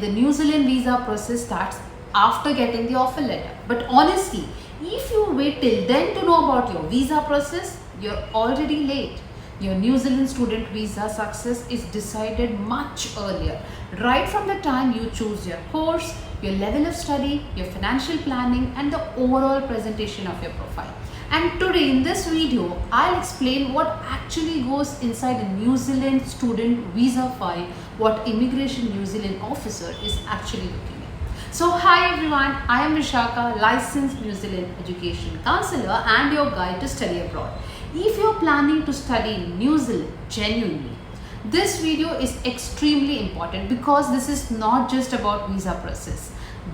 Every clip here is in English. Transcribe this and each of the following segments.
the New Zealand visa process starts after getting the offer letter. But honestly, if you wait till then to know about your visa process, you're already late. Your New Zealand student visa success is decided much earlier, right from the time you choose your course, your level of study, your financial planning, and the overall presentation of your profile. And today in this video, I'll explain what actually goes inside a New Zealand student visa file, what Immigration New Zealand officer is actually looking at. So hi everyone, I am Vishaka, licensed New Zealand education counselor and your guide to study abroad. If you're planning to study in New Zealand genuinely, this video is extremely important because this is not just about visa process.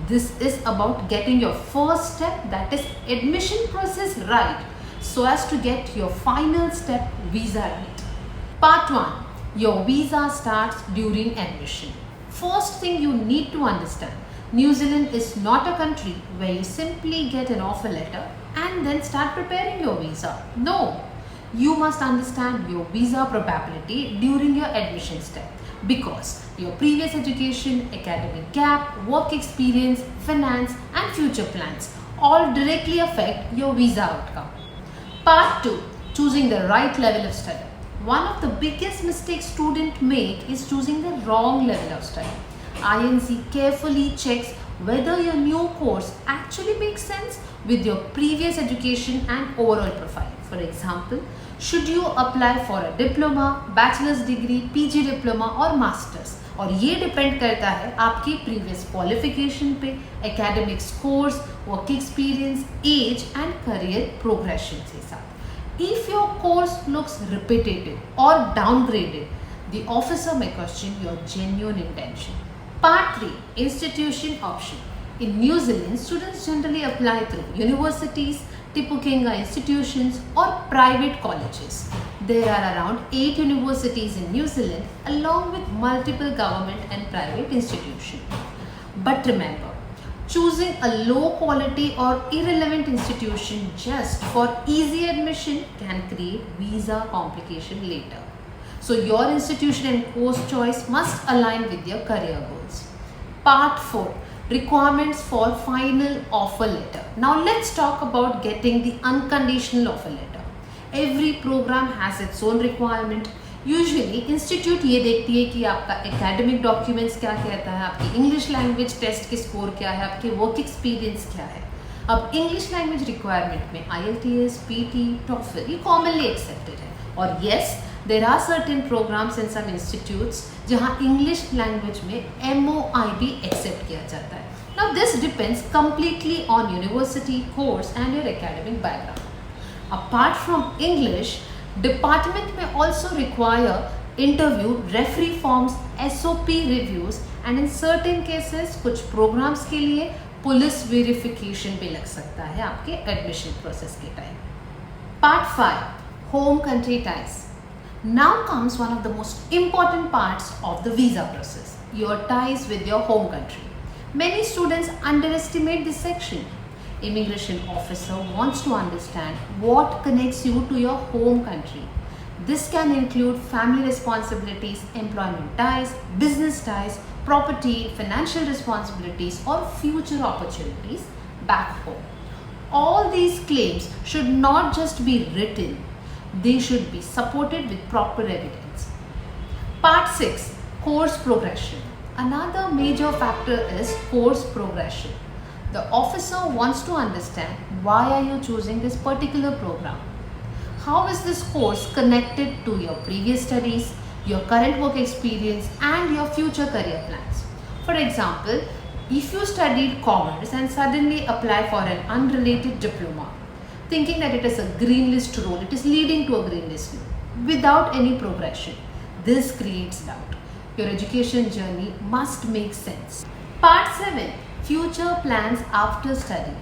This is about getting your first step, that is admission process, right, so as to get your final step, visa right. Part 1. Your visa starts during admission. First thing you need to understand, New Zealand is not a country where you simply get an offer letter and then start preparing your visa. No, you must understand your visa probability during your admission step, because your previous education, academic gap, work experience, finance and future plans all directly affect your visa outcome. Part 2. Choosing the right level of study. One of the biggest mistakes students make is choosing the wrong level of study. INC carefully checks whether your new course actually makes sense with your previous education and overall profile. For example, should you apply for a diploma, bachelor's degree, PG diploma or masters? और ये depend करता है आपकी previous qualification पे, academic scores, work experience, age and career progression के साथ. If your course looks repetitive or downgraded, the officer may question your genuine intention. Part 3. Institution option. In New Zealand, students generally apply through universities, Pūkenga institutions or private colleges. There are around 8 universities in New Zealand along with multiple government and private institutions. But remember, choosing a low quality or irrelevant institution just for easy admission can create visa complication later. So your institution and course choice must align with your career goals. Part 4. Requirements for final offer letter. Now let's talk about getting the unconditional offer letter. Every program has its own requirement. Usually institute ये देखती है कि आपका academic documents क्या कहता है, आपकी English language test के score क्या है, आपके work experience क्या है. अब English language requirement में IELTS, PT, TOEFL ये commonly accepted है. और yes, there are certain programs in some institutes जहाँ English language में MOI भी accept किया जाता है. Now this depends completely on university, course and your academic background. Apart from English, department may also require interview, referee forms, SOP reviews and in certain cases कुछ programs के लिए police verification भी लग सकता है आपके admission process के time. Part 5. Home country ties. Now comes one of the most important parts of the visa process, your ties with your home country. Many students underestimate this section. Immigration officer wants to understand what connects you to your home country. This can include family responsibilities, employment ties, business ties, property, financial responsibilities or future opportunities back home. All these claims should not just be written, they should be supported with proper evidence. Part 6. Course progression. Another major factor is course progression. The officer wants to understand why are you choosing this particular program. How is this course connected to your previous studies, your current work experience and your future career plans. For example, if you studied commerce and suddenly apply for an unrelated diploma, thinking that it is a green list role, it is leading to a green list role without any progression. This creates doubt. Your education journey must make sense. Part 7. Future plans after study.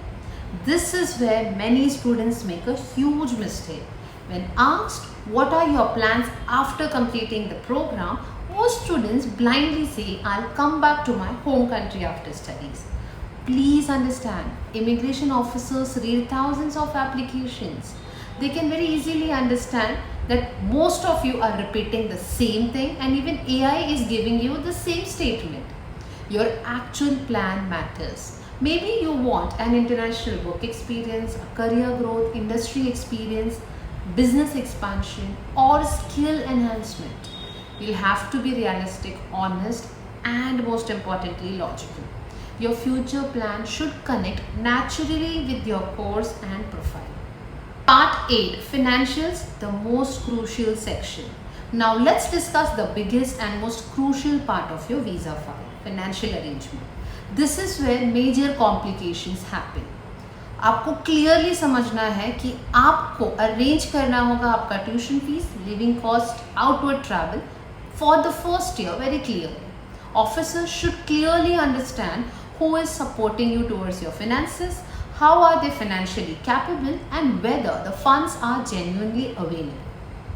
This is where many students make a huge mistake. When asked what are your plans after completing the program, most students blindly say, I'll come back to my home country after studies. Please understand, immigration officers read thousands of applications. They can very easily understand that most of you are repeating the same thing and even AI is giving you the same statement. Your actual plan matters. Maybe you want an international work experience, a career growth, industry experience, business expansion, or skill enhancement. You'll have to be realistic, honest, and most importantly, logical. Your future plan should connect naturally with your course and profile. Part 8, Financials, the most crucial section. Now let's discuss the biggest and most crucial part of your visa file, financial arrangement. This is where major complications happen. आपको clearly समझना है कि आपको arrange करना होगा आपका tuition fees, living cost, outward travel for the first year very clearly. Officers should clearly understand who is supporting you towards your finances, how are they financially capable, and whether the funds are genuinely available.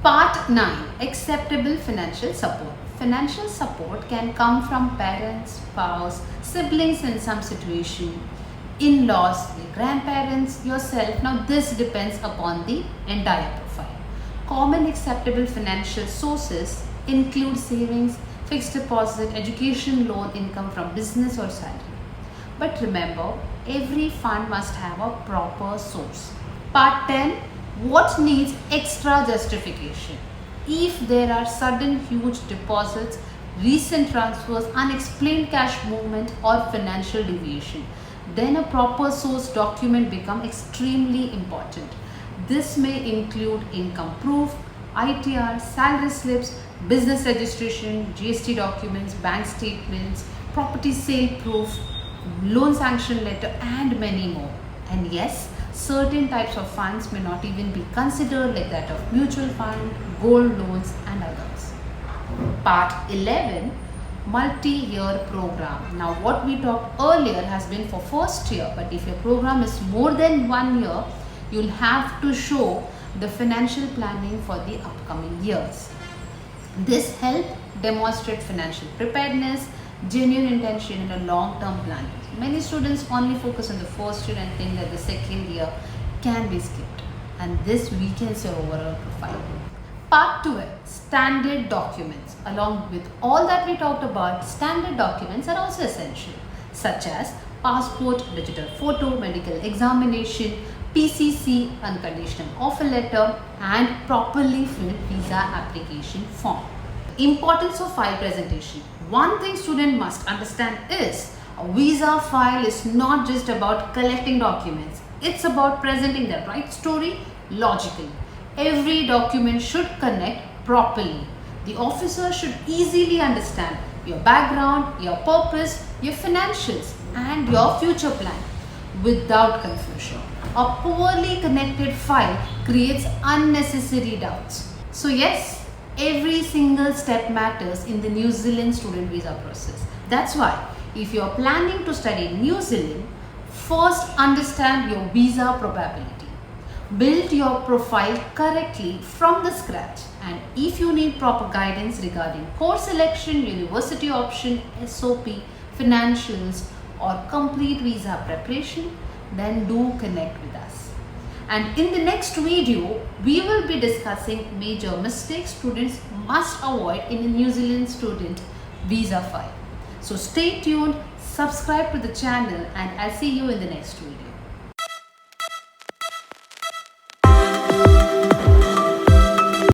Part 9, Acceptable financial support. Financial support can come from parents, spouse, siblings in some situation, in-laws, your grandparents, yourself. Now this depends upon the entire profile. Common acceptable financial sources include savings, fixed deposit, education loan, income from business or salary. But remember, every fund must have a proper source. Part 10, what needs extra justification? If there are sudden huge deposits, recent transfers, unexplained cash movement, or financial deviation, then a proper source document becomes extremely important. This may include income proof, ITR, salary slips, business registration, GST documents, bank statements, property sale proof, loan sanction letter, and many more. And yes, certain types of funds may not even be considered, like that of mutual fund, gold loans, and others. Part 11, multi-year program. Now what we talked earlier has been for first year, but if your program is more than 1 year, you'll have to show the financial planning for the upcoming years. This helps demonstrate financial preparedness, genuine intention, and a long-term planning. Many students only focus on the first year and think that the second year can be skipped, and this weakens your overall profile. Part 12, standard documents. Along with all that we talked about, standard documents are also essential, such as passport, digital photo, medical examination, PCC, unconditional offer letter, and properly filled visa application form. Importance of file presentation. One thing student must understand is a visa file is not just about collecting documents. It's about presenting the right story logically. Every document should connect properly. The officer should easily understand your background, your purpose, your financials, and your future plan without confusion. A poorly connected file creates unnecessary doubts. So yes, every single step matters in the New Zealand student visa process. That's why if you are planning to study in New Zealand, first understand your visa probability. Build your profile correctly from the scratch, and if you need proper guidance regarding course selection, university option, SOP, financials, or complete visa preparation, then do connect with us. And in the next video, we will be discussing major mistakes students must avoid in a New Zealand student visa file. So stay tuned, subscribe to the channel, and I'll see you in the next video.